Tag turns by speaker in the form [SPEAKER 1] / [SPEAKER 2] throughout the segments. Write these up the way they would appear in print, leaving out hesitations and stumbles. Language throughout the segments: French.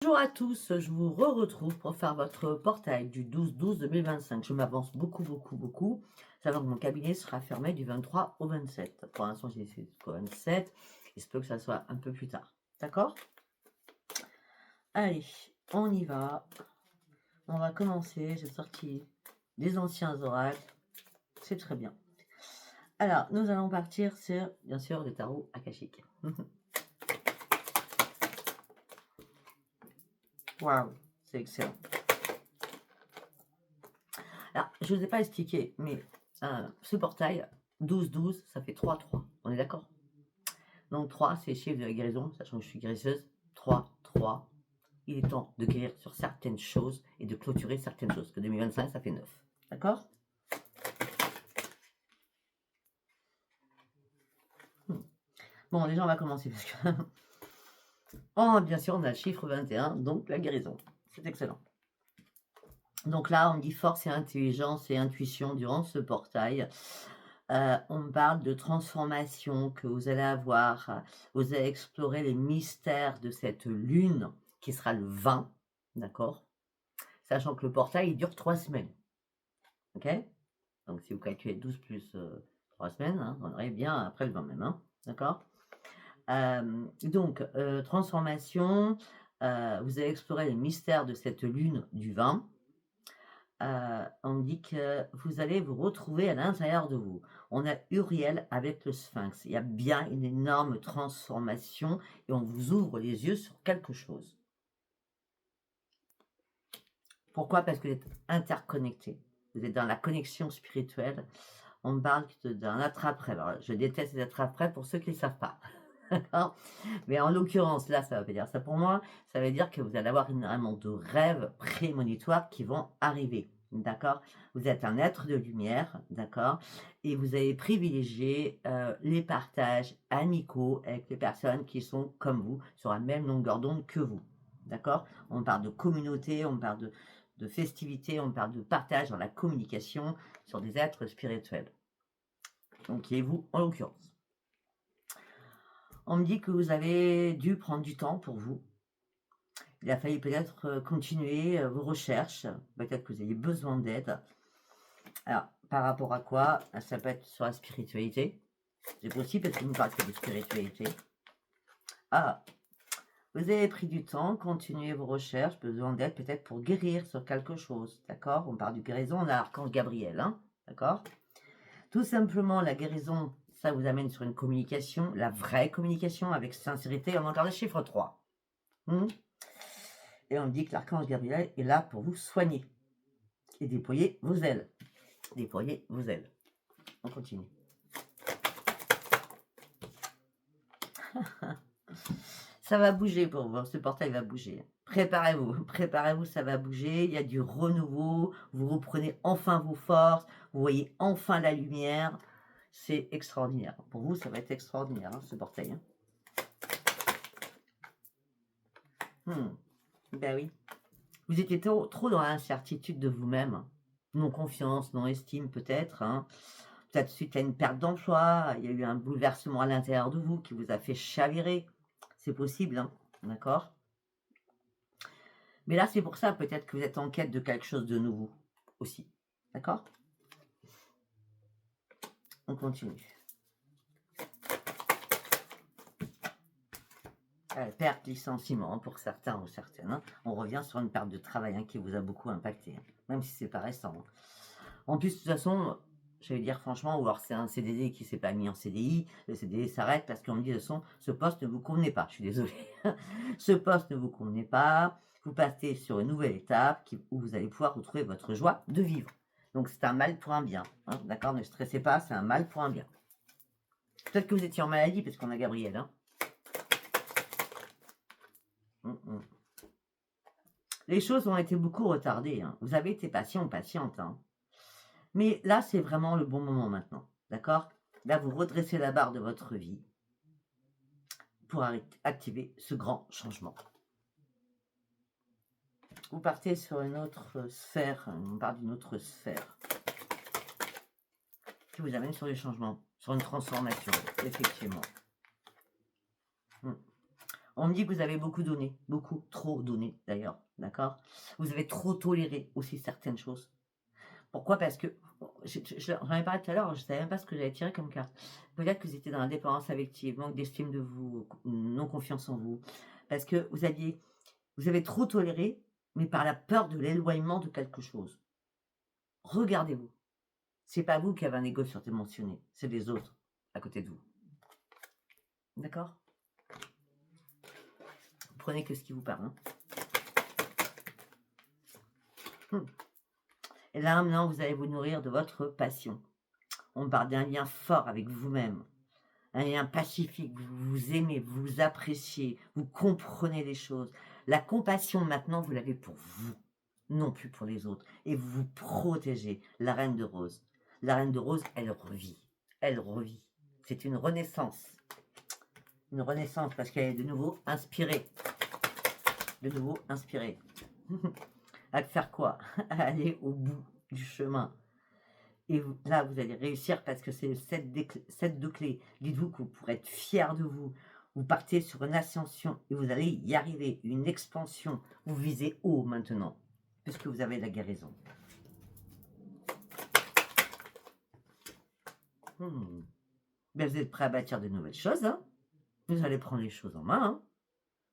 [SPEAKER 1] Bonjour à tous, je vous retrouve pour faire votre portail du 12-12-2025. Je m'avance beaucoup, sachant que mon cabinet sera fermé du 23 au 27. Pour l'instant, j'ai essayé jusqu'au 27. Il se peut que ça soit un peu plus tard. D'accord? Allez, on y va. On va commencer. J'ai sorti des anciens oracles. C'est très bien. Alors, nous allons partir sur, bien sûr, le tarot akashique. Waouh, c'est excellent. Alors, je ne vous ai pas expliqué, mais ce portail, 12-12, ça fait 3-3. On est d'accord? Donc 3, c'est le chiffre de la guérison, sachant que je suis guérisseuse. 3, 3. Il est temps de guérir sur certaines choses et de clôturer certaines choses. Que 2025, ça fait 9. D'accord? Bon, déjà, on va commencer parce que... oh, bien sûr, on a le chiffre 21, donc la guérison. C'est excellent. Donc là, on dit force et intelligence et intuition durant ce portail. On parle de transformation que vous allez avoir. Vous allez explorer les mystères de cette lune qui sera le 20, d'accord? Sachant que le portail, il dure 3 semaines. Ok? Donc si vous calculez 12 plus 3 semaines, hein, on aurait bien après le 20 même. Hein, d'accord? Donc, transformation, vous allez explorer les mystères de cette lune du 20. On dit que vous allez vous retrouver à l'intérieur de vous. On a Uriel avec le Sphinx. Il y a bien une énorme transformation et on vous ouvre les yeux sur quelque chose. Pourquoi? Parce que vous êtes interconnecté. Vous êtes dans la connexion spirituelle. On parle d'un attrape-rêve. Alors, je déteste les attrape-rêves pour ceux qui ne le savent pas. Mais en l'occurrence, là, ça ne veut pas dire ça pour moi. Ça veut dire que vous allez avoir énormément de rêves prémonitoires qui vont arriver. D'accord? Vous êtes un être de lumière, d'accord? Et vous allez privilégier les partages amicaux avec les personnes qui sont comme vous, sur la même longueur d'onde que vous. D'accord? On parle de communauté, on parle de festivité, on parle de partage dans la communication sur des êtres spirituels. Donc, qui est vous en l'occurrence. On me dit que vous avez dû prendre du temps pour vous. Il a fallu peut-être continuer vos recherches. Peut-être que vous ayez besoin d'aide. Alors, par rapport à quoi? Ça peut être sur la spiritualité. C'est possible parce que vous ne parlez que de spiritualité. Ah, vous avez pris du temps, continuez vos recherches, besoin d'aide peut-être pour guérir sur quelque chose. D'accord? On parle du guérison, on a l'archange Gabriel. Hein, d'accord? Tout simplement, la guérison, ça vous amène sur une communication, la vraie communication avec sincérité. On a encore le chiffre 3. Et on dit que l'archange Gabriel est là pour vous soigner. Et déployer vos ailes. Déployez vos ailes. On continue. Ça va bouger pour vous. Ce portail va bouger. Préparez-vous. Préparez-vous, ça va bouger. Il y a du renouveau. Vous reprenez enfin vos forces. Vous voyez enfin la lumière. C'est extraordinaire. Pour vous, ça va être extraordinaire, hein, ce portail. Hein. Ben oui. Vous étiez trop dans l'incertitude de vous-même. Non confiance, non estime peut-être. Hein. Peut-être suite à une perte d'emploi, il y a eu un bouleversement à l'intérieur de vous qui vous a fait chavirer. C'est possible, hein, d'accord? Mais là, c'est pour ça peut-être que vous êtes en quête de quelque chose de nouveau aussi. D'accord? On continue. Perte, licenciement pour certains ou certaines. Hein. On revient sur une perte de travail hein, qui vous a beaucoup impacté, hein, même si c'est pas récent. Hein. En plus, de toute façon, je vais dire franchement, ou alors c'est un CDD qui s'est pas mis en CDI, le CDD s'arrête parce qu'on me dit de toute façon, ce poste ne vous convenait pas. Je suis désolée. Ce poste ne vous convenait pas. Vous passez sur une nouvelle étape où vous allez pouvoir retrouver votre joie de vivre. Donc c'est un mal pour un bien. Hein, d'accord? Ne stressez pas, c'est un mal pour un bien. Peut-être que vous étiez en maladie parce qu'on a Gabriel. Hein. Les choses ont été beaucoup retardées. Hein. Vous avez été patient ou patiente. Hein. Mais là, c'est vraiment le bon moment maintenant. D'accord? Là, vous redressez la barre de votre vie pour activer ce grand changement. Vous partez sur une autre sphère, on parle d'une autre sphère qui vous amène sur les changements, sur une transformation, effectivement. On me dit que vous avez beaucoup donné, beaucoup trop donné d'ailleurs, d'accord? Vous avez trop toléré aussi certaines choses. Pourquoi? Parce que j'en ai parlé tout à l'heure, je ne savais même pas ce que j'avais tiré comme carte. Peut-être que vous étiez dans la dépendance affective, manque d'estime de vous, non confiance en vous. Parce que vous avez trop toléré, mais par la peur de l'éloignement de quelque chose. Regardez-vous. C'est pas vous qui avez un ego surdimensionné, c'est les autres à côté de vous. D'accord? Prenez que ce qui vous parle. Hein. Et là, maintenant, vous allez vous nourrir de votre passion. On parle d'un lien fort avec vous-même, un lien pacifique, vous vous aimez, vous vous appréciez, vous comprenez les choses. La compassion, maintenant, vous l'avez pour vous, non plus pour les autres. Et vous vous protégez. La reine de rose. La reine de rose, elle revit. Elle revit. C'est une renaissance. Une renaissance parce qu'elle est de nouveau inspirée. De nouveau inspirée. À faire quoi? À aller au bout du chemin. Et là, vous allez réussir parce que c'est le 7 de clés. Dites-vous que vous pourrez être fier de vous. Vous partez sur une ascension et vous allez y arriver. Une expansion. Vous visez haut maintenant, puisque vous avez la guérison. Ben, vous êtes prêt à bâtir de nouvelles choses. Hein, vous allez prendre les choses en main. Hein,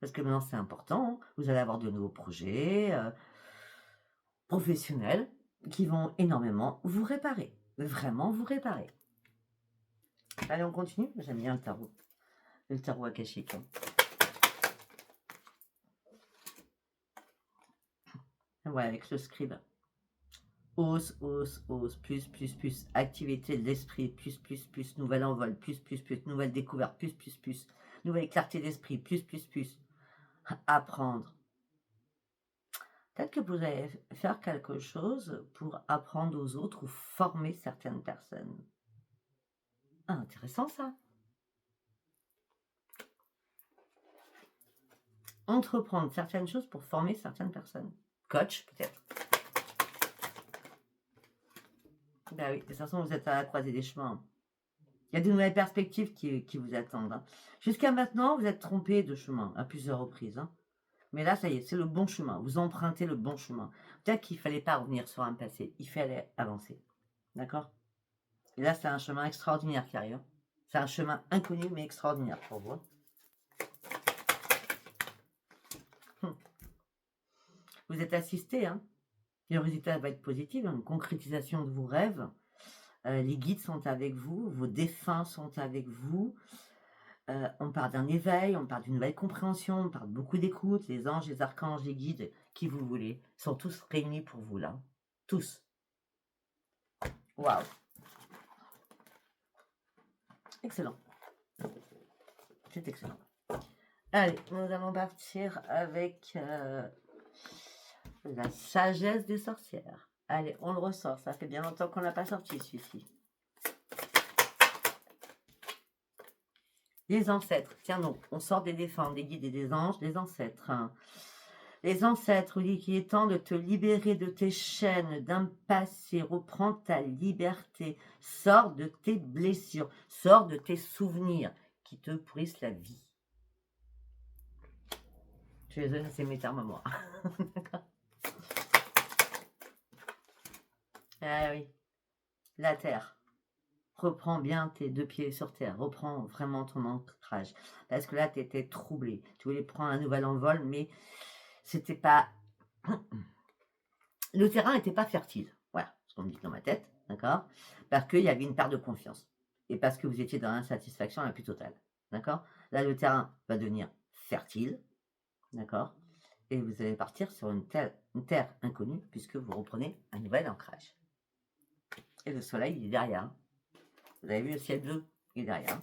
[SPEAKER 1] parce que maintenant, c'est important. Hein, vous allez avoir de nouveaux projets professionnels qui vont énormément vous réparer. Vraiment vous réparer. Allez, on continue. J'aime bien le tarot. Le tarot akashique. Hein. Ouais, avec le scribe. Hausse, plus. Activité de l'esprit, plus. Nouvel envol, plus. Nouvelle découverte, plus. Nouvelle clarté d'esprit, plus. Apprendre. Peut-être que vous allez faire quelque chose pour apprendre aux autres ou former certaines personnes. Ah, intéressant ça. Entreprendre certaines choses pour former certaines personnes. Coach, peut-être. Ben oui, de toute façon, vous êtes à la croisée des chemins. Il y a de nouvelles perspectives qui vous attendent. Hein. Jusqu'à maintenant, vous êtes trompé de chemin à plusieurs reprises. Hein. Mais là, ça y est, c'est le bon chemin. Vous empruntez le bon chemin. Peut-être qu'il ne fallait pas revenir sur un passé. Il fallait avancer. D'accord? Et là, c'est un chemin extraordinaire qui arrive. C'est un chemin inconnu, mais extraordinaire pour vous. Vous êtes assisté. Hein. Le résultat va être positif. Une concrétisation de vos rêves. Les guides sont avec vous. Vos défunts sont avec vous. On parle d'un éveil, on parle d'une nouvelle compréhension, on parle beaucoup d'écoute. Les anges, les archanges, les guides, qui vous voulez, sont tous réunis pour vous là. Tous. Waouh. Excellent. C'est excellent. Allez, nous allons partir avec la sagesse des sorcières. Allez, on le ressort. Ça fait bien longtemps qu'on n'a pas sorti celui-ci. Les ancêtres. Tiens donc, on sort des défunts, des guides et des anges, les ancêtres. Hein. Les ancêtres disent qu'il est temps de te libérer de tes chaînes, d'un passé, reprends ta liberté, sors de tes blessures, sors de tes souvenirs qui te pourrissent la vie. Je les donne, c'est mes termes à moi. Ah oui, la terre. Reprends bien tes 2 pieds sur terre, reprends vraiment ton ancrage. Parce que là, tu étais troublé. Tu voulais prendre un nouvel envol, mais c'était pas... Le terrain n'était pas fertile. Voilà ce qu'on me dit dans ma tête, d'accord? Parce qu'il y avait une part de confiance. Et parce que vous étiez dans l'insatisfaction la plus totale, d'accord? Là, le terrain va devenir fertile, d'accord? Et vous allez partir sur une terre inconnue, puisque vous reprenez un nouvel ancrage. Et le soleil, il est derrière. Vous avez vu le ciel bleu? Il est derrière.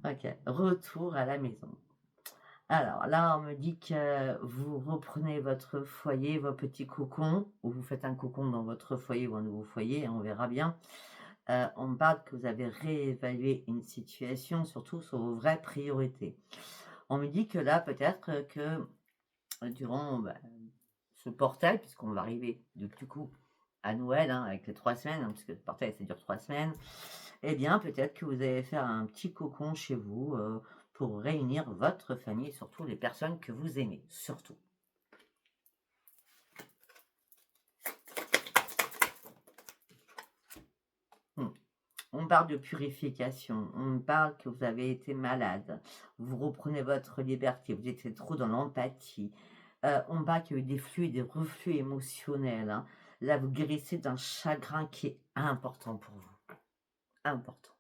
[SPEAKER 1] Ok, retour à la maison. Alors là, on me dit que vous reprenez votre foyer, vos petits cocons, ou vous faites un cocon dans votre foyer ou un nouveau foyer, on verra bien. On me parle que vous avez réévalué une situation, surtout sur vos vraies priorités. On me dit que là, peut-être que durant ce portail, puisqu'on va arriver du coup à Noël, hein, avec les 3 semaines, hein, puisque le portail, ça dure 3 semaines, eh bien, peut-être que vous allez faire un petit cocon chez vous pour réunir votre famille et surtout les personnes que vous aimez, surtout. Hmm. On parle de purification, on parle que vous avez été malade, vous reprenez votre liberté, vous étiez trop dans l'empathie. On parle qu'il y a eu des flux et des reflux émotionnels, hein. Là, vous guérissez d'un chagrin qui est important pour vous. Important.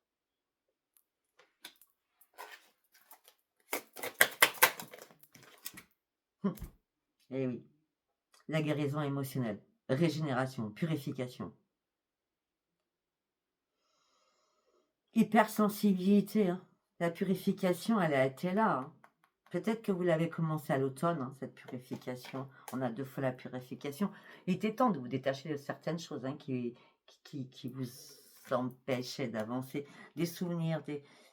[SPEAKER 1] Eh oui, la guérison émotionnelle, régénération, purification. Hypersensibilité, hein. La purification, elle a été là, hein. Peut-être que vous l'avez commencé à l'automne, hein, cette purification. On a 2 fois la purification. Il était temps de vous détacher de certaines choses hein, qui vous empêchaient d'avancer. Des souvenirs,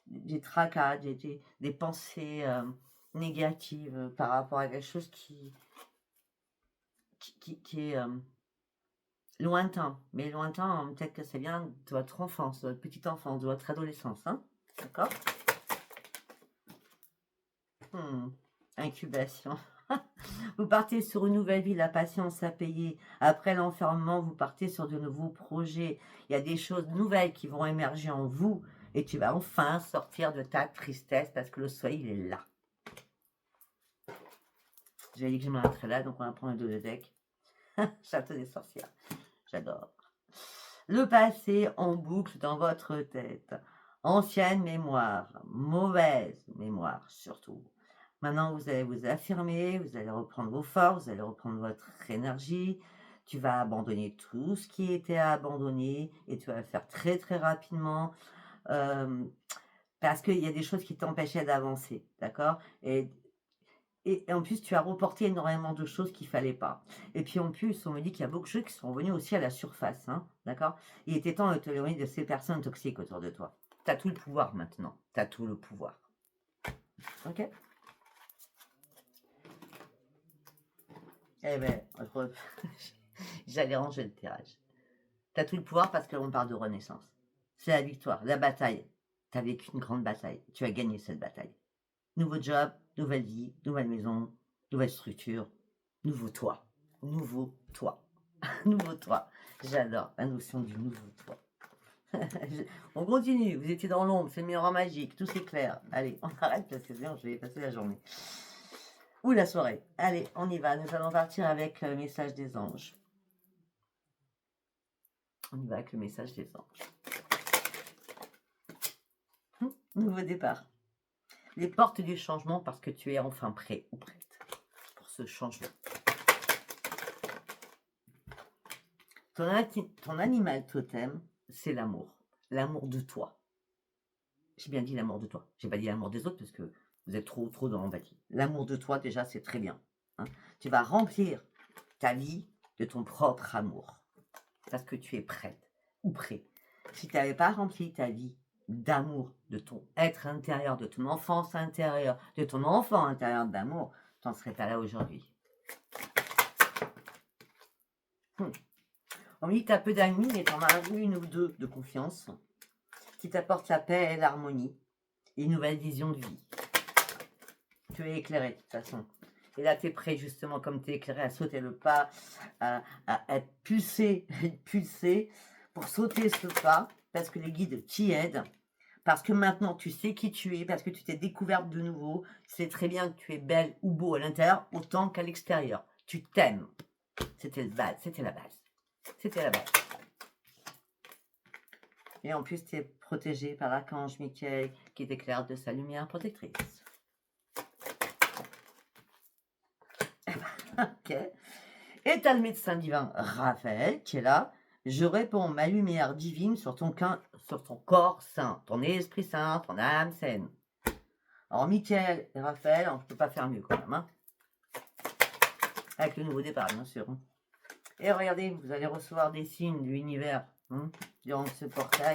[SPEAKER 1] des tracas, des pensées négatives par rapport à quelque chose qui est lointain. Mais lointain, peut-être que c'est bien de votre enfance, de votre petite enfance, de votre adolescence. Hein, d'accord? Incubation. Vous partez sur une nouvelle vie, la patience à payer. Après l'enfermement, vous partez sur de nouveaux projets. Il y a des choses nouvelles qui vont émerger en vous et tu vas enfin sortir de ta tristesse parce que le soleil, il est là. J'avais dit que je m'arrêterais là, donc on va prendre un dos de deck. Château des sorcières. J'adore. Le passé en boucle dans votre tête. Ancienne mémoire, mauvaise mémoire surtout. Maintenant, vous allez vous affirmer, vous allez reprendre vos forces, vous allez reprendre votre énergie. Tu vas abandonner tout ce qui était à abandonner et tu vas le faire très très rapidement parce qu'il y a des choses qui t'empêchaient d'avancer, d'accord? Et en plus, tu as reporté énormément de choses qu'il ne fallait pas. Et puis en plus, on me dit qu'il y a beaucoup de choses qui sont venues aussi à la surface, hein, d'accord? Il était temps de te l'éloigner de ces personnes toxiques autour de toi. Tu as tout le pouvoir maintenant. Tu as tout le pouvoir. Ok? Eh bien, j'allais ranger le tirage. Tu as tout le pouvoir parce qu'on parle de renaissance. C'est la victoire, la bataille. Tu as vécu une grande bataille. Tu as gagné cette bataille. Nouveau job, nouvelle vie, nouvelle maison, nouvelle structure, nouveau toi. Nouveau toi. Nouveau toi. J'adore la notion du nouveau toi. On continue. Vous étiez dans l'ombre, c'est le miroir magique, tout c'est clair. Allez, on arrête parce que sinon je vais passer la journée. Ou la soirée. Allez, on y va. Nous allons partir avec le message des anges. On y va avec le message des anges. Nouveau départ. Les portes du changement parce que tu es enfin prêt ou prête pour ce changement. Ton animal totem, c'est l'amour. L'amour de toi. J'ai bien dit l'amour de toi. J'ai pas dit l'amour des autres parce que vous êtes trop dans l'empathie. L'amour de toi, déjà, c'est très bien. Hein. Tu vas remplir ta vie de ton propre amour. Parce que tu es prête ou prêt. Si tu n'avais pas rempli ta vie d'amour, de ton être intérieur, de ton enfance intérieure, de ton enfant intérieur d'amour, tu n'en serais pas là aujourd'hui. On me dit que tu as peu d'amis, mais tu en as une ou deux de confiance qui t'apportent la paix et l'harmonie et une nouvelle vision de vie. Tu es éclairé de toute façon. Et là, tu es prêt justement, comme tu es éclairé, à sauter le pas, à être pulsé pour sauter ce pas, parce que les guides t'y aident, parce que maintenant tu sais qui tu es, parce que tu t'es découverte de nouveau, tu sais très bien que tu es belle ou beau à l'intérieur, autant qu'à l'extérieur. Tu t'aimes. C'était la base. C'était la base. C'était la base. Et en plus, tu es protégé par l'archange Michael qui t'éclaire de sa lumière protectrice. Ok. Et tu as le médecin divin Raphaël qui est là. Je réponds ma lumière divine sur ton corps saint, ton esprit saint, ton âme saine. Alors, Michael et Raphaël, on ne peut pas faire mieux quand même. Hein. Avec le nouveau départ, bien sûr. Hein. Et regardez, vous allez recevoir des signes de l'univers durant ce portail.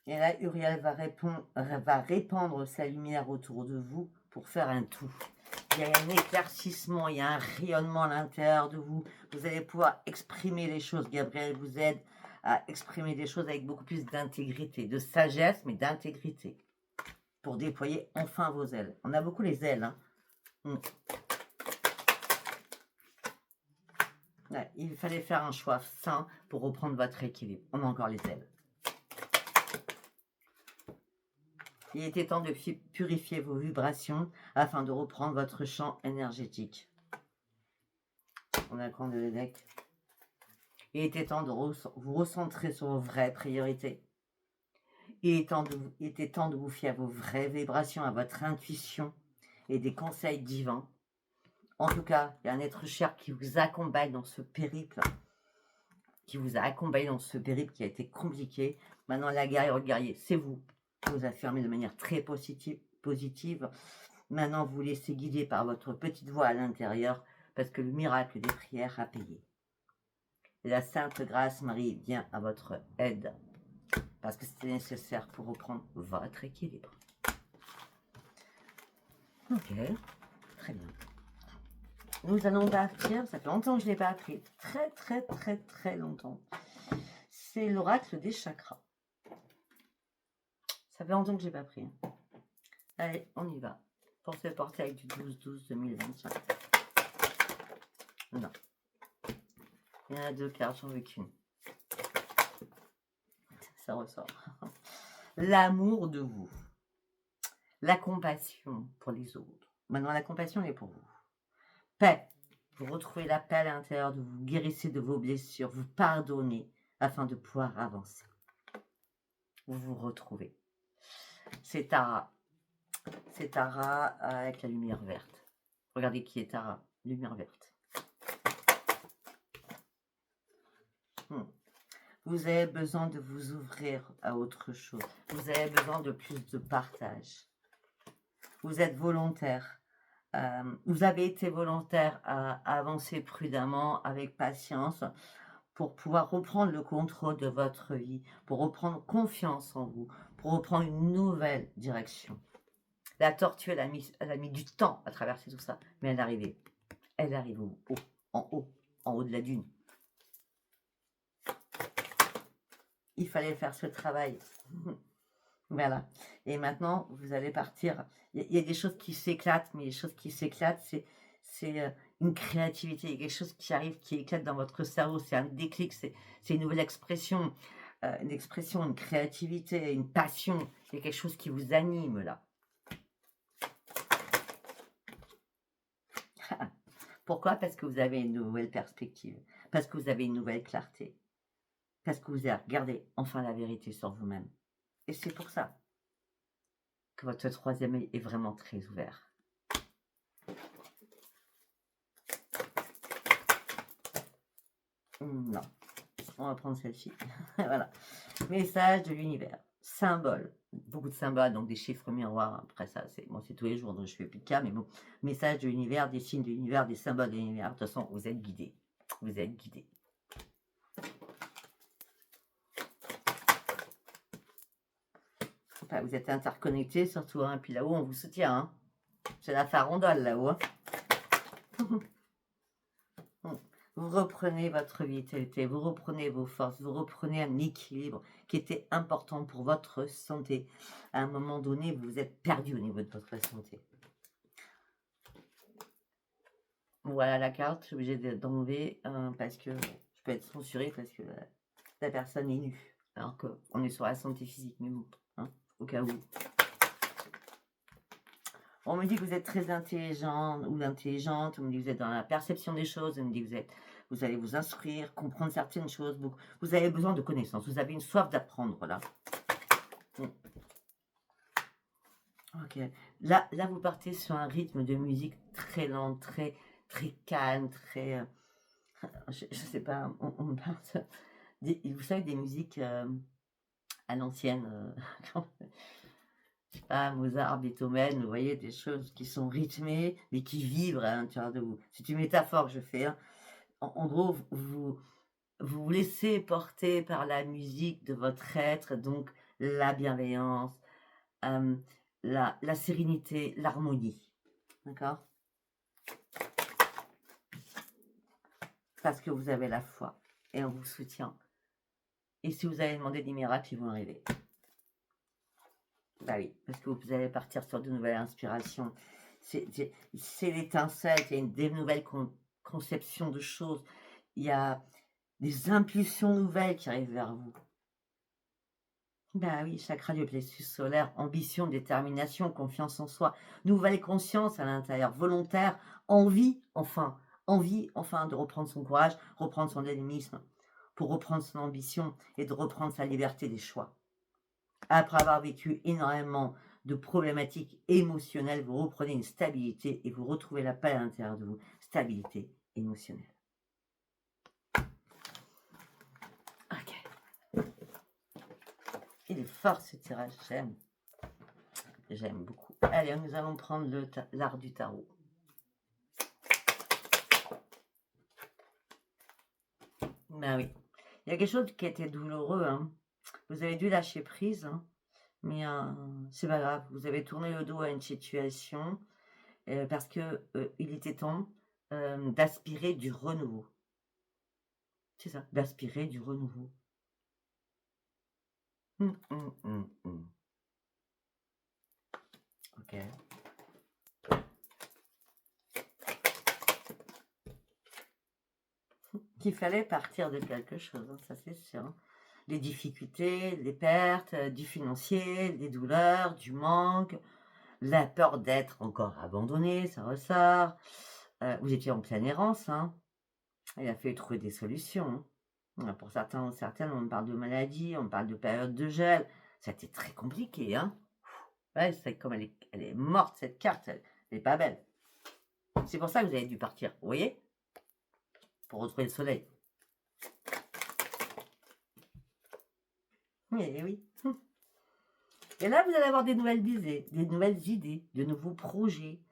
[SPEAKER 1] Et là, Uriel va répandre sa lumière autour de vous pour faire un tout. Il y a un éclaircissement, il y a un rayonnement à l'intérieur de vous. Vous allez pouvoir exprimer les choses. Gabriel vous aide à exprimer des choses avec beaucoup plus d'intégrité, de sagesse, mais d'intégrité, pour déployer enfin vos ailes. On a beaucoup les ailes, hein. Ouais, il fallait faire un choix sain pour reprendre votre équilibre. On a encore les ailes. Il était temps de purifier vos vibrations afin de reprendre votre champ énergétique. On a le coin de l'EDEC. Il était temps de vous recentrer sur vos vraies priorités. Il était temps de vous fier à vos vraies vibrations, à votre intuition et des conseils divins. En tout cas, il y a un être cher qui vous accompagne dans ce périple, qui vous a accompagné dans ce périple qui a été compliqué. Maintenant, la guerrière ou le guerrier, c'est vous. Vous affirmez de manière très positive. Maintenant, vous laissez guider par votre petite voix à l'intérieur parce que le miracle des prières a payé. Et la Sainte Grâce Marie vient à votre aide parce que c'est nécessaire pour reprendre votre équilibre. Ok, très bien. Nous allons partir, ça fait longtemps que je ne l'ai pas appris, très longtemps. C'est l'oracle des chakras. Ça fait longtemps que je n'ai pas pris. Hein. Allez, on y va. Pour se porter avec du 12-12-2025. Non. Il y en a 2 cartes, j'en veux qu'une. Ça ressort. L'amour de vous. La compassion pour les autres. Maintenant, la compassion est pour vous. Paix. Vous retrouvez la paix à l'intérieur de vous. Guérissez de vos blessures. Vous pardonnez afin de pouvoir avancer. Vous vous retrouvez. C'est Tara. C'est Tara avec la lumière verte. Regardez qui est Tara. Lumière verte. Vous avez besoin de vous ouvrir à autre chose. Vous avez besoin de plus de partage. Vous êtes volontaire. Vous avez été volontaire à avancer prudemment, avec patience, pour pouvoir reprendre le contrôle de votre vie, pour reprendre confiance en vous, pour reprendre une nouvelle direction. La tortue, elle a mis du temps à traverser tout ça, mais elle est arrivée. Elle arrive en haut de la dune. Il fallait faire ce travail. Voilà. Et maintenant, vous allez partir. Il y a des choses qui s'éclatent, mais les choses qui s'éclatent, c'est une créativité. Il y a quelque chose qui arrive, qui éclate dans votre cerveau. C'est un déclic, c'est une nouvelle expression. Une créativité, une passion. Il y a quelque chose qui vous anime là. Pourquoi? Parce que vous avez une nouvelle perspective. Parce que vous avez une nouvelle clarté. Parce que vous avez regardé enfin la vérité sur vous-même. Et c'est pour ça que votre 3e œil est vraiment très ouvert. Non, on va prendre celle-ci. Voilà. Message de l'univers. Symbole. Beaucoup de symboles, donc des chiffres miroirs. Après ça, c'est tous les jours, donc je fais plus de cas, mais bon. Message de l'univers, des signes de l'univers, des symboles de l'univers. De toute façon, vous êtes guidés. Vous êtes guidés. Enfin, vous êtes interconnectés surtout, hein. Puis là-haut, on vous soutient. Hein. C'est la farandole là-haut. Hein. Vous reprenez votre vitalité, vous reprenez vos forces, vous reprenez un équilibre qui était important pour votre santé. À un moment donné, vous vous êtes perdu au niveau de votre santé. Voilà la carte, je suis obligée d'enlever parce que je peux être censurée parce que la personne est nue. Alors qu'on est sur la santé physique, mais bon, hein, au cas où. On me dit que vous êtes très intelligent ou intelligente, on me dit que vous êtes dans la perception des choses, on me dit que vous allez vous instruire, comprendre certaines choses. Vous avez besoin de connaissances, vous avez une soif d'apprendre là. Ok, là vous partez sur un rythme de musique très lent, très calme, très... je sais pas, on me parle... vous savez, des musiques à l'ancienne... je sais pas, Mozart, Beethoven, vous voyez, des choses qui sont rythmées, mais qui vibrent à l'intérieur de vous. C'est une métaphore que je fais. Hein. En gros, vous laissez porter par la musique de votre être, donc la bienveillance, la sérénité, l'harmonie. D'accord? Parce que vous avez la foi et on vous soutient. Et si vous avez demandé des miracles, ils vont arriver. Bah oui, parce que vous allez partir sur de nouvelles inspirations. C'est l'étincelle, il y a des nouvelles conceptions de choses. Il y a des impulsions nouvelles qui arrivent vers vous. Bah oui, chakra du plexus solaire, ambition, détermination, confiance en soi, nouvelle conscience à l'intérieur, volontaire, envie enfin de reprendre son courage, reprendre son dynamisme, pour reprendre son ambition et de reprendre sa liberté des choix. Après avoir vécu énormément de problématiques émotionnelles, vous reprenez une stabilité et vous retrouvez la paix à l'intérieur de vous, stabilité émotionnelle. Ok. Il est fort ce tirage, j'aime beaucoup. Allez, nous allons prendre l'art du tarot. Ben oui, il y a quelque chose qui a été douloureux, hein. Vous avez dû lâcher prise, hein. Mais c'est pas grave, vous avez tourné le dos à une situation parce que il était temps d'aspirer du renouveau. C'est ça, d'aspirer du renouveau. Ok. Qu'il fallait partir de quelque chose, hein, ça c'est sûr. Hein. Les difficultés, les pertes, du financier, des douleurs, du manque, la peur d'être encore abandonné, ça ressort. Vous étiez en pleine errance, hein. Il a fallu trouver des solutions. Hein. Pour certains ou certaines, on parle de maladie, on parle de période de gel. Ça a été très compliqué, hein. Ouais, c'est comme elle est morte, cette carte, elle n'est pas belle. C'est pour ça que vous avez dû partir, vous voyez? Pour retrouver le soleil. Oui, oui. Et là, vous allez avoir des nouvelles idées, de nouveaux projets.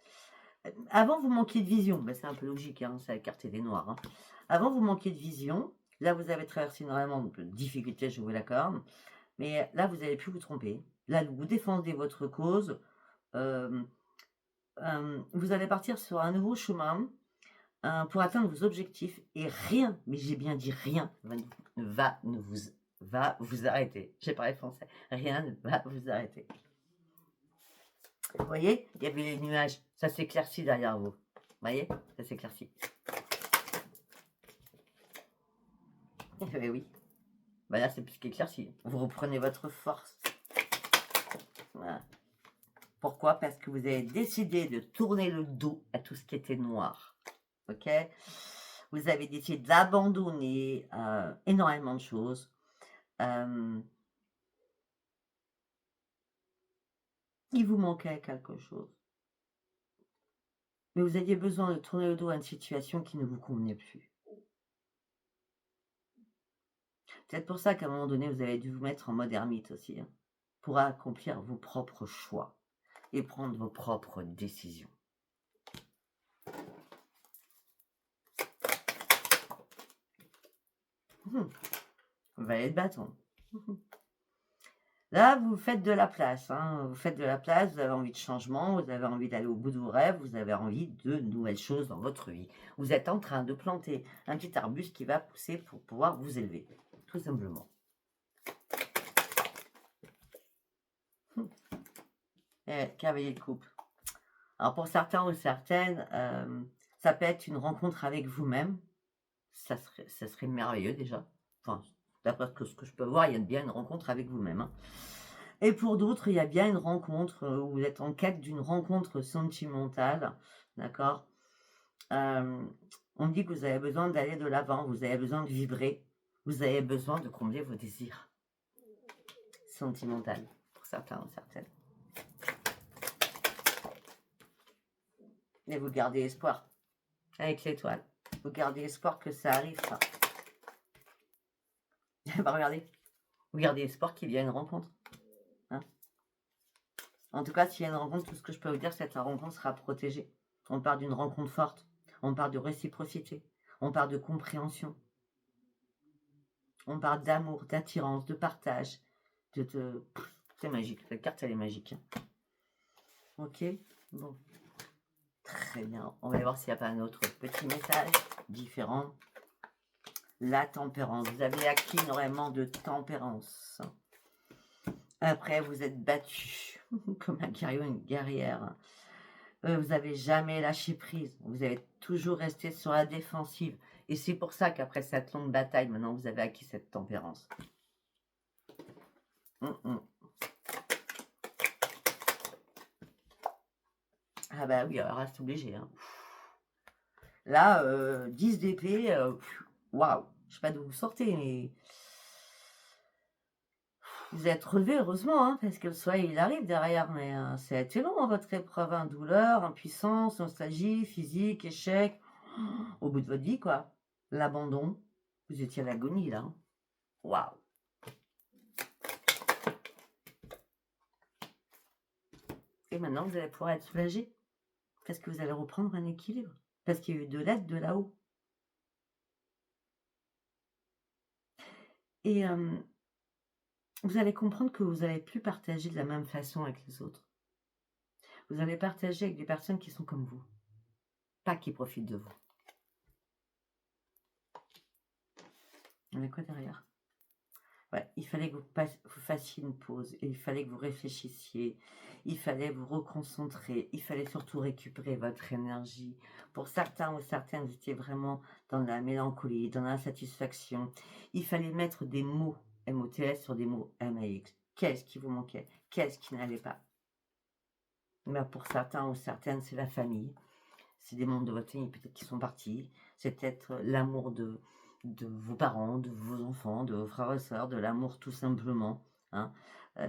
[SPEAKER 1] Avant, vous manquiez de vision. Ben, c'est un peu logique, hein, c'est la carte des noirs. Hein. Avant, vous manquiez de vision. Là, vous avez traversé énormément de difficultés, je vous l'accorde. Mais là, vous avez pu vous tromper. Là, vous défendez votre cause. Vous allez partir sur un nouveau chemin pour atteindre vos objectifs. Et rien, mais j'ai bien dit rien, va vous arrêter. J'ai parlé français. Rien ne va vous arrêter. Vous voyez, il y avait les nuages. Ça s'éclaircit derrière vous. Vous voyez, ça s'éclaircit. Oui. Ben là, c'est plus qu'éclairci. Vous reprenez votre force. Voilà. Pourquoi? Parce que vous avez décidé de tourner le dos à tout ce qui était noir. Ok? Vous avez décidé d'abandonner énormément de choses. Il vous manquait quelque chose. Mais vous aviez besoin de tourner le dos à une situation qui ne vous convenait plus. C'est peut-être pour ça qu'à un moment donné, vous avez dû vous mettre en mode ermite aussi, hein, pour accomplir vos propres choix et prendre vos propres décisions. Valet de bâton. Là, vous faites de la place. Hein. Vous faites de la place, vous avez envie de changement, vous avez envie d'aller au bout de vos rêves, vous avez envie de nouvelles choses dans votre vie. Vous êtes en train de planter un petit arbuste qui va pousser pour pouvoir vous élever, tout simplement. Cavalier de coupe. Alors pour certains ou certaines, ça peut être une rencontre avec vous-même. Ça serait merveilleux déjà. Enfin, d'après ce que je peux voir, il y a bien une rencontre avec vous-même. Hein. Et pour d'autres, il y a bien une rencontre où vous êtes en quête d'une rencontre sentimentale. D'accord. On dit que vous avez besoin d'aller de l'avant, vous avez besoin de vibrer, vous avez besoin de combler vos désirs sentimentaux, pour certains ou certaines. Mais vous gardez espoir avec l'étoile. Vous gardez espoir que ça arrive, ça. Bah, regardez. Vous gardez espoir qu'il y a une rencontre. Hein, en tout cas, s'il y a une rencontre, tout ce que je peux vous dire, c'est que cette rencontre sera protégée. On parle d'une rencontre forte. On parle de réciprocité. On parle de compréhension. On parle d'amour, d'attirance, de partage. C'est magique. Cette carte, elle est magique. Ok. Bon. Très bien. On va voir s'il n'y a pas un autre petit message différent. La tempérance. Vous avez acquis énormément de tempérance. Après, vous êtes battu comme un guerrier ou une guerrière. Vous n'avez jamais lâché prise. Vous avez toujours resté sur la défensive. Et c'est pour ça qu'après cette longue bataille, maintenant, vous avez acquis cette tempérance. Ah bah oui, alors reste obligé. Hein. Là, 10 d'épée, waouh, je sais pas d'où vous sortez, mais vous êtes relevé, heureusement, hein, parce que le soleil, il arrive derrière, mais ça a été long, hein, votre épreuve, hein, douleur, impuissance, nostalgie, physique, échec, au bout de votre vie, quoi. L'abandon, vous étiez à l'agonie, là. Hein. Waouh. Et maintenant, vous allez pouvoir être soulagé, parce que vous allez reprendre un équilibre, parce qu'il y a eu de l'aide de là-haut. Et vous allez comprendre que vous n'allez plus partager de la même façon avec les autres. Vous allez partager avec des personnes qui sont comme vous, pas qui profitent de vous. On a quoi derrière? Ouais, il fallait que vous fassiez une pause, il fallait que vous réfléchissiez, il fallait vous reconcentrer, il fallait surtout récupérer votre énergie. Pour certains ou certaines, vous étiez vraiment dans la mélancolie, dans l'insatisfaction. Il fallait mettre des mots MOTS sur des mots MAX. Qu'est-ce qui vous manquait? Qu'est-ce qui n'allait pas? Mais pour certains ou certaines, c'est la famille. C'est des membres de votre famille peut-être qui sont partis. C'est peut-être l'amour de vos parents, de vos enfants, de vos frères et sœurs, de l'amour tout simplement. Hein,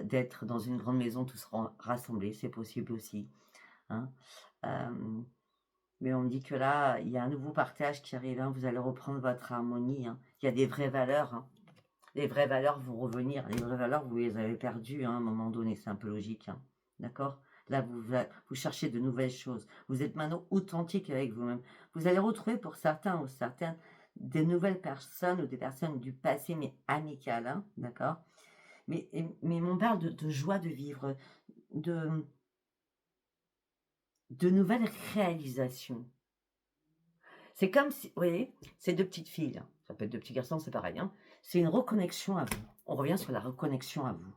[SPEAKER 1] d'être dans une grande maison tous rassemblés, c'est possible aussi. Hein. Mais on me dit que là, il y a un nouveau partage qui arrive. Hein, vous allez reprendre votre harmonie. Hein. Il y a des vraies valeurs. Hein. Les vraies valeurs vont revenir. Les vraies valeurs, vous les avez perdues hein, à un moment donné. C'est un peu logique. Hein. D'accord? Là, vous cherchez de nouvelles choses. Vous êtes maintenant authentique avec vous-même. Vous allez retrouver pour certains ou certaines des nouvelles personnes ou des personnes du passé, mais amicales. Hein, d'accord? Mais on parle de joie de vivre, de nouvelles réalisations. C'est comme si, vous voyez, c'est deux petites filles. Hein. Ça peut être deux petits garçons, c'est pareil. Hein. C'est une reconnexion à vous. On revient sur la reconnexion à vous.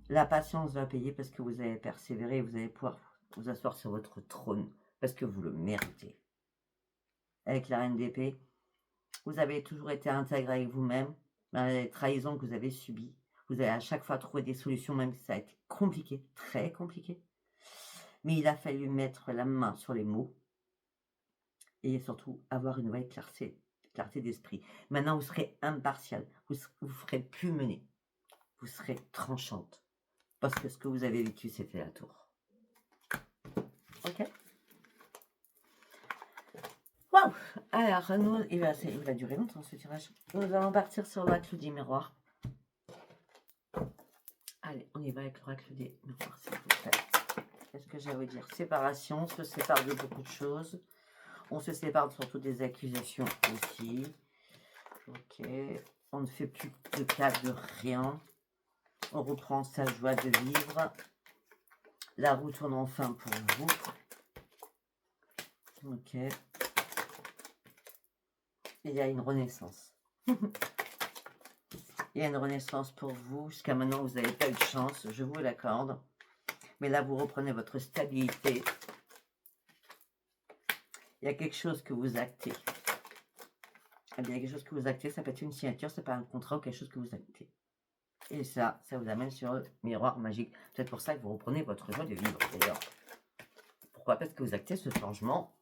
[SPEAKER 1] La patience va payer parce que vous avez persévéré et vous allez pouvoir vous asseoir sur votre trône parce que vous le méritez. Avec la reine d'épée, vous avez toujours été intégré avec vous-même, les trahisons que vous avez subies. Vous avez à chaque fois trouvé des solutions, même si ça a été compliqué, très compliqué. Mais il a fallu mettre la main sur les mots et surtout avoir une nouvelle clarté d'esprit. Maintenant, vous serez impartial, vous ne ferez plus mener, vous serez tranchante. Parce que ce que vous avez vécu, c'était la tour. Ok. Waouh. Alors, nous, il va durer longtemps ce tirage. Nous allons partir sur l'oracle des miroirs. Allez, on y va avec l'oracle des miroirs, s'il vous plaît. Qu'est-ce que j'ai à vous dire? Séparation, on se sépare de beaucoup de choses. On se sépare surtout des accusations aussi. Ok. On ne fait plus de cas de rien. On reprend sa joie de vivre. La roue tourne enfin pour vous. Ok. Il y a une renaissance. Il y a une renaissance pour vous. Jusqu'à maintenant, vous n'avez pas eu de chance, je vous l'accorde. Mais là, vous reprenez votre stabilité. Il y a quelque chose que vous actez. Eh bien, il y a quelque chose que vous actez, ça peut être une signature, ça peut être un contrat ou quelque chose que vous actez. Et ça vous amène sur le miroir magique. C'est pour ça que vous reprenez votre joie de vivre, d'ailleurs. Pourquoi? Parce que vous actez ce changement.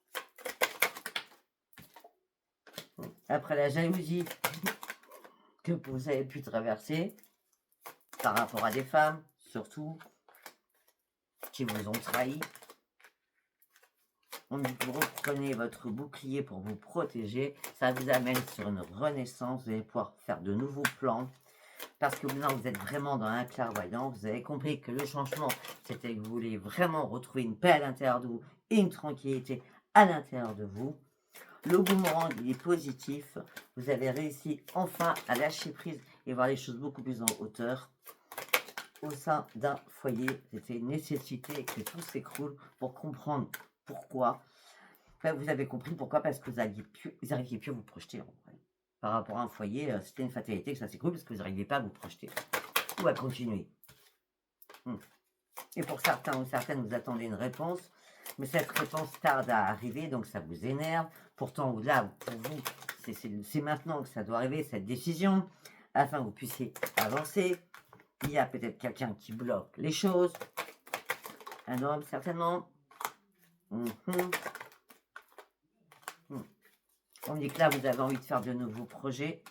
[SPEAKER 1] Après la jalousie que vous avez pu traverser par rapport à des femmes, surtout, qui vous ont trahi. Vous reprenez votre bouclier pour vous protéger. Ça vous amène sur une renaissance. Vous allez pouvoir faire de nouveaux plans. Parce que maintenant, vous êtes vraiment dans un clairvoyant. Vous avez compris que le changement, c'était que vous voulez vraiment retrouver une paix à l'intérieur de vous et une tranquillité à l'intérieur de vous. Le boomerang, il est positif. Vous avez réussi enfin à lâcher prise et voir les choses beaucoup plus en hauteur. Au sein d'un foyer, c'était une nécessité que tout s'écroule pour comprendre pourquoi. Enfin, vous avez compris pourquoi, parce que vous n'arriviez plus à vous projeter en vrai. Par rapport à un foyer, c'était une fatalité que ça s'écroule parce que vous n'arriviez pas à vous projeter ou à continuer. Et pour certains ou certaines, vous attendez une réponse, mais cette réponse tarde à arriver, donc ça vous énerve. Pourtant, là, pour vous, c'est maintenant que ça doit arriver, cette décision, afin que vous puissiez avancer. Il y a peut-être quelqu'un qui bloque les choses. Un homme, certainement. On me dit que là, vous avez envie de faire de nouveaux projets,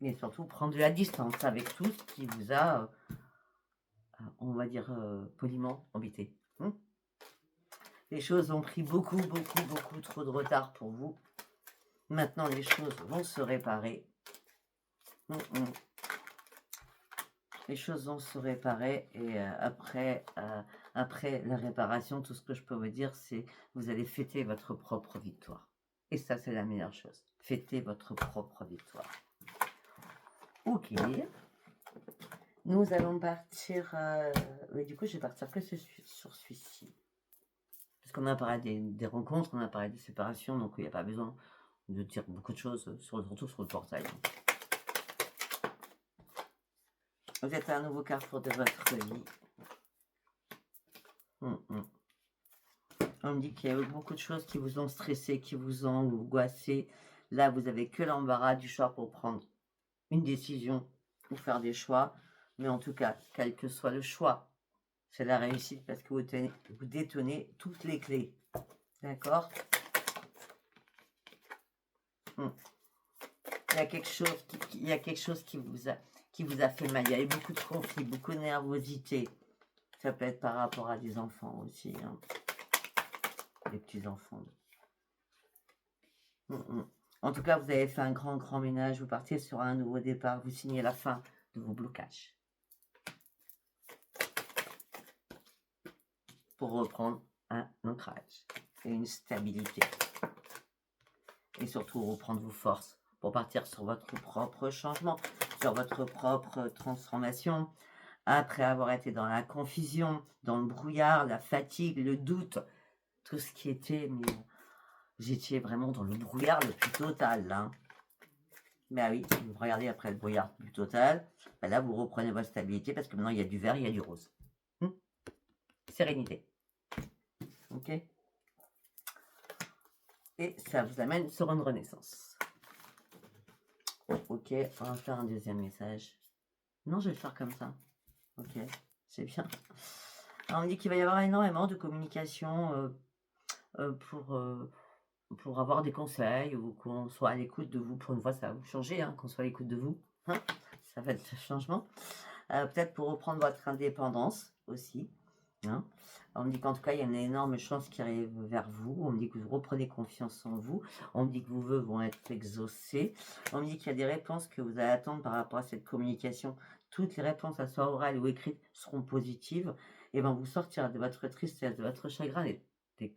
[SPEAKER 1] mais surtout prendre de la distance avec tout ce qui vous a, on va dire, poliment embêté. Les choses ont pris beaucoup trop de retard pour vous. Maintenant, les choses vont se réparer. Les choses vont se réparer et après la réparation, tout ce que je peux vous dire, c'est vous allez fêter votre propre victoire. Et ça, c'est la meilleure chose. Fêtez votre propre victoire. Ok. Nous allons partir... du coup, je vais partir que sur celui-ci. Parce qu'on a parlé des rencontres, on a parlé des séparations, donc il n'y a pas besoin de dire beaucoup de choses, surtout sur le portail. Vous êtes à un nouveau carrefour de votre vie. On me dit qu'il y a eu beaucoup de choses qui vous ont stressé, qui vous ont angoissé. Là, vous n'avez que l'embarras du choix pour prendre une décision ou faire des choix. Mais en tout cas, quel que soit le choix, c'est la réussite parce que vous détenez toutes les clés. D'accord? Il y a quelque chose qui vous a fait mal. Il y a eu beaucoup de conflits, beaucoup de nervosité. Ça peut être par rapport à des enfants aussi. Des petits-enfants. En tout cas, vous avez fait un grand ménage. Vous partez sur un nouveau départ. Vous signez la fin de vos blocages. Pour reprendre un ancrage et une stabilité. Et surtout, reprendre vos forces pour partir sur votre propre changement, sur votre propre transformation. Après avoir été dans la confusion, dans le brouillard, la fatigue, le doute, tout ce qui était... Mais vous étiez vraiment dans le brouillard le plus total, là. Mais oui, vous regardez après le brouillard le plus total. Ben là, vous reprenez votre stabilité parce que maintenant, il y a du vert, il y a du rose. Sérénité. Ok? Et ça vous amène sur une renaissance. Ok, on va faire un deuxième message. Non, je vais le faire comme ça. Ok, c'est bien. Alors, on dit qu'il va y avoir énormément de communication pour avoir des conseils ou qu'on soit à l'écoute de vous. Pour une fois, ça va vous changer, qu'on soit à l'écoute de vous. Ça va être le changement. Peut-être pour reprendre votre indépendance aussi. On me dit qu'en tout cas, il y a une énorme chance qui arrive vers vous. On me dit que vous reprenez confiance en vous. On me dit que vos vœux vont être exaucés. On me dit qu'il y a des réponses que vous allez attendre par rapport à cette communication. Toutes les réponses, à soit orales ou écrites, seront positives et vont vous sortir de votre tristesse, de votre chagrin, des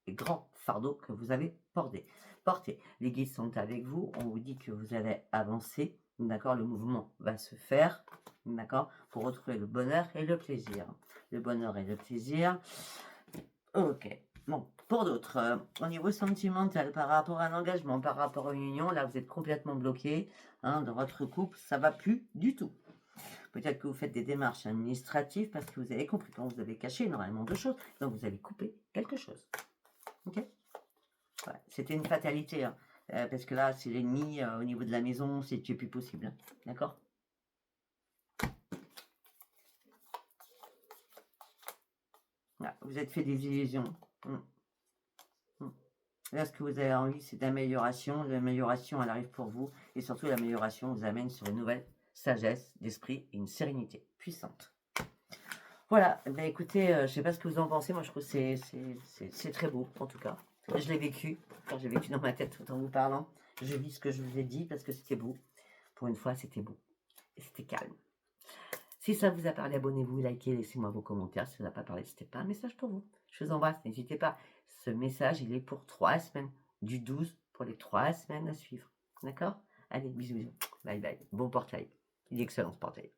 [SPEAKER 1] grands fardeaux que vous avez portés. Les guides sont avec vous. On vous dit que vous allez avancer. D'accord, le mouvement va se faire. D'accord, pour retrouver le bonheur et le plaisir. Le bonheur et le plaisir. Ok. Bon, pour d'autres, au niveau sentimental, par rapport à un engagement, par rapport à une union, là, vous êtes complètement bloqué. Dans votre couple, ça va plus du tout. Peut-être que vous faites des démarches administratives parce que vous avez compris quand vous avez caché énormément de choses. Donc, vous avez coupé quelque chose. Ok. Ouais, c'était une fatalité. Parce que là, c'est l'ennemi au niveau de la maison, c'est plus possible. D'accord? Vous êtes fait des illusions. Là, ce que vous avez envie, c'est d'amélioration. L'amélioration, elle arrive pour vous. Et surtout, l'amélioration vous amène sur une nouvelle sagesse d'esprit et une sérénité puissante. Voilà. Ben, écoutez, je ne sais pas ce que vous en pensez. Moi, je trouve que c'est très beau, en tout cas. Je l'ai vécu. Quand j'ai vécu dans ma tête tout en vous parlant. Je vis ce que je vous ai dit parce que c'était beau. Pour une fois, c'était beau. Et c'était calme. Si ça vous a parlé, abonnez-vous, likez, laissez-moi vos commentaires. Si ça n'a pas parlé, c'était pas un message pour vous. Je vous embrasse, n'hésitez pas. Ce message, il est pour 3 semaines. Du 12 pour les 3 semaines à suivre. D'accord? Allez, bisous, bisous. Bye bye. Bon portail. Il est excellent ce portail.